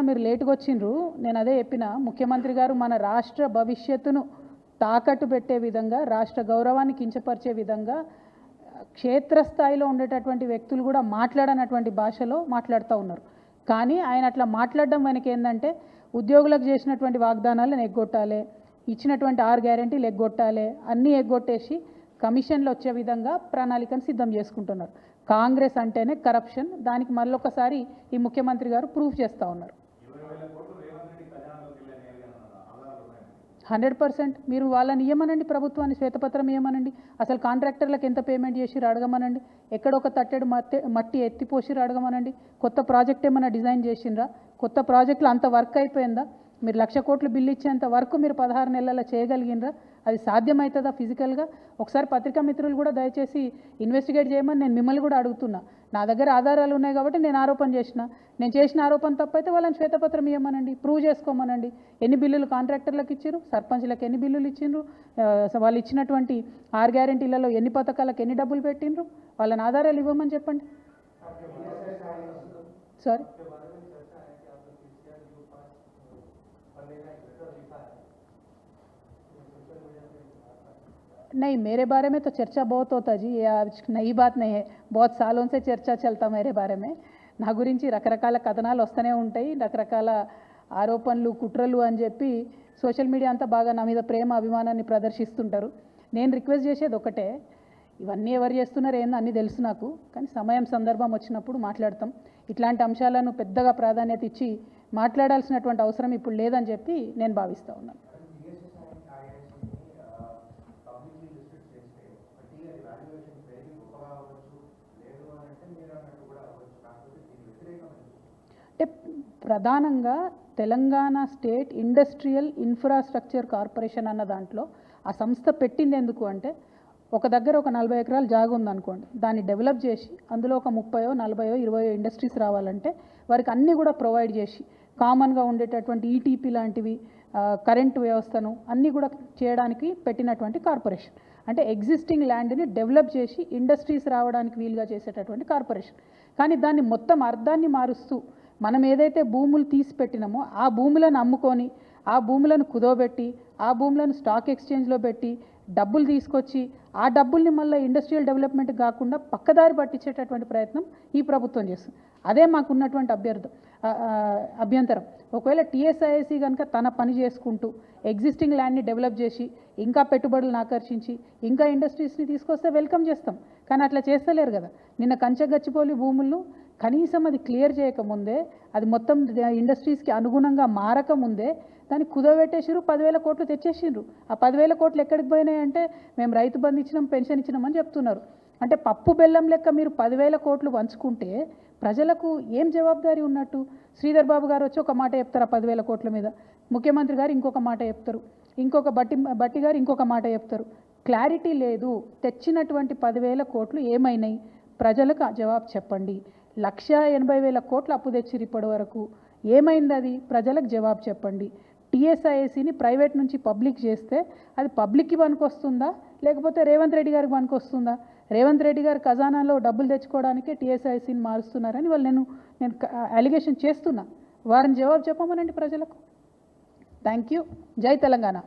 అన్న మీరు లేటుగా వచ్చిండ్రు. నేను అదే చెప్పిన, ముఖ్యమంత్రి గారు మన రాష్ట్ర భవిష్యత్తును తాకట్టు పెట్టే విధంగా, రాష్ట్ర గౌరవాన్ని కించపరిచే విధంగా క్షేత్రస్థాయిలో ఉండేటటువంటి వ్యక్తులు కూడా మాట్లాడనటువంటి భాషలో మాట్లాడుతూ ఉన్నారు. కానీ ఆయన అట్లా మాట్లాడడం వెనక ఏంటంటే ఉద్యోగులకు చేసినటువంటి వాగ్దానాలను ఎగ్గొట్టాలి, ఇచ్చినటువంటి 6 గ్యారెంటీలు ఎగ్గొట్టాలి, అన్నీ ఎగ్గొట్టేసి కమిషన్లు వచ్చే విధంగా ప్రణాళికను సిద్ధం చేసుకుంటున్నారు. కాంగ్రెస్ అంటేనే కరప్షన్. దానికి మళ్ళొకసారి ఈ ముఖ్యమంత్రి గారు ప్రూఫ్ చేస్తూ ఉన్నారు. 100% మీరు వాళ్ళని ఇవ్వమనండి, ప్రభుత్వాన్ని శ్వేతపత్రం ఇవ్వమనండి. అసలు కాంట్రాక్టర్లకు ఎంత పేమెంట్ చేసిరు అడగమనండి. ఎక్కడొక తట్టెడు మట్టి ఎత్తిపోసిరు అడగమనండి. కొత్త ప్రాజెక్ట్ ఏమైనా డిజైన్ చేసిండ్రా? కొత్త ప్రాజెక్టులు అంత వర్క్ అయిపోయిందా? మీరు 1,00,000 కోట్లు బిల్లు ఇచ్చేంత వరకు మీరు 16 నెలల్లో చేయగలిగినరా? అది సాధ్యమవుతుందా ఫిజికల్గా? ఒకసారి పత్రికా మిత్రులు కూడా దయచేసి ఇన్వెస్టిగేట్ చేయమని నేను మిమ్మల్ని కూడా అడుగుతున్నా. నా దగ్గర ఆధారాలు ఉన్నాయి కాబట్టి నేను ఆరోపణ చేసిన. నేను చేసిన ఆరోపణ తప్పైతే వాళ్ళని శ్వేతపత్రం ఇవ్వమనండి, ప్రూవ్ చేసుకోమనండి. ఎన్ని బిల్లులు కాంట్రాక్టర్లకు ఇచ్చారు, సర్పంచ్లకు ఎన్ని బిల్లులు ఇచ్చిండ్రు, వాళ్ళు ఇచ్చినటువంటి 6 గ్యారెంటీలలో ఎన్ని పథకాలకు ఎన్ని డబ్బులు పెట్టిండ్రు, వాళ్ళని ఆధారాలు ఇవ్వమని చెప్పండి. సారీ, नहीं, मेरे बारे में तो चर्चा बहुत होता जी, ये नई बात नहीं है. बहुत सालों से चर्चा चलता मेरे बारे में. నా గురించి రకరకాల కథనాలు వస్తూనే ఉంటాయి, రకరకాల ఆరోపణలు కుట్రలు అని చెప్పి సోషల్ మీడియా అంతా బాగా నా మీద ప్రేమ అభిమానాన్ని ప్రదర్శిస్తుంటారు. నేను రిక్వెస్ట్ చేసేది ఒకటే, ఇవన్నీ ఎవరు చేస్తున్నారు ఏందో అన్నీ తెలుసు నాకు, కానీ సమయం సందర్భం వచ్చినప్పుడు మాట్లాడతాం. ఇట్లాంటి అంశాలను పెద్దగా ప్రాధాన్యత ఇచ్చి మాట్లాడాల్సినటువంటి అవసరం ఇప్పుడు లేదని చెప్పి నేను భావిస్తూ ఉన్నాను. అంటే ప్రధానంగా Telangana state industrial infrastructure corporation అన్న దాంట్లో ఆ సంస్థ పెట్టింది ఎందుకు అంటే, ఒక దగ్గర ఒక 40 ఎకరాల జాగా ఉందనుకోండి, దాన్ని డెవలప్ చేసి అందులో ఒక 30, 40, 20 ఇండస్ట్రీస్ రావాలంటే వారికి అన్నీ కూడా ప్రొవైడ్ చేసి కామన్గా ఉండేటటువంటి ఈటీపీ లాంటివి, కరెంటు వ్యవస్థను అన్నీ కూడా చేయడానికి పెట్టినటువంటి కార్పొరేషన్. అంటే ఎగ్జిస్టింగ్ ల్యాండ్ని డెవలప్ చేసి ఇండస్ట్రీస్ రావడానికి వీలుగా చేసేటటువంటి కార్పొరేషన్. కానీ దాన్ని మొత్తం అర్థాన్ని మారుస్తూ మనం ఏదైతే భూములు తీసి పెట్టినామో ఆ భూములను అమ్ముకొని, ఆ భూములను కుదోబెట్టి, ఆ భూములను స్టాక్ ఎక్స్చేంజ్లో పెట్టి డబ్బులు తీసుకొచ్చి ఆ డబ్బుల్ని మళ్ళీ ఇండస్ట్రియల్ డెవలప్మెంట్ కాకుండా పక్కదారి పట్టించేటటువంటి ప్రయత్నం ఈ ప్రభుత్వం చేస్తుంది. అదే మాకున్నటువంటి అభ్యంతరం. ఒకవేళ టీఎస్ఐఐసి కనుక తన పని చేసుకుంటూ ఎగ్జిస్టింగ్ ల్యాండ్ని డెవలప్ చేసి ఇంకా పెట్టుబడులను ఆకర్షించి ఇంకా ఇండస్ట్రీస్ని తీసుకొస్తే వెల్కమ్ చేస్తాం. కానీ అట్లా చేస్తలేరు కదా. నిన్న కంచగచ్చిపోలి భూములను కనీసం అది క్లియర్ చేయకముందే, అది మొత్తం ఇండస్ట్రీస్కి అనుగుణంగా మారకముందే దాన్ని కుదవెట్టేసిరు, 10,000 కోట్లు తెచ్చేసిండ్రు. ఆ 10,000 కోట్లు ఎక్కడికి పోయినాయి అంటే, మేము రైతు బంధు ఇచ్చినాం, పెన్షన్ ఇచ్చినామని చెప్తున్నారు. అంటే పప్పు బెల్లం లెక్క మీరు 10,000 కోట్లు పంచుకుంటే ప్రజలకు ఏం జవాబుదారీ ఉన్నట్టు? శ్రీధర్ బాబు గారు వచ్చి ఒక మాట చెప్తారు ఆ 10,000 కోట్ల మీద, ముఖ్యమంత్రి గారు ఇంకొక మాట చెప్తారు, ఇంకొక బట్టి గారు ఇంకొక మాట చెప్తారు. క్లారిటీ లేదు. తెచ్చినటువంటి 10,000 కోట్లు ఏమైనాయి? ప్రజలకు జవాబు చెప్పండి. 1,80,000 కోట్లు అప్పు తెచ్చిరు ఇప్పటి వరకు, ఏమైంది? అది ప్రజలకు జవాబు చెప్పండి. టీఎస్ఐఏసీని ప్రైవేట్ నుంచి పబ్లిక్ చేస్తే అది పబ్లిక్కి పనికొస్తుందా, లేకపోతే రేవంత్ రెడ్డి గారికి పనికొస్తుందా? రేవంత్ రెడ్డి గారు ఖజానాలో డబ్బులు తెచ్చుకోవడానికే టీఎస్ఐఏసీని మారుస్తున్నారని వాళ్ళు నేను అలిగేషన్ చేస్తున్నా. వారిని జవాబు చెప్పమనండి ప్రజలకు. Thank you. జై తెలంగాణ.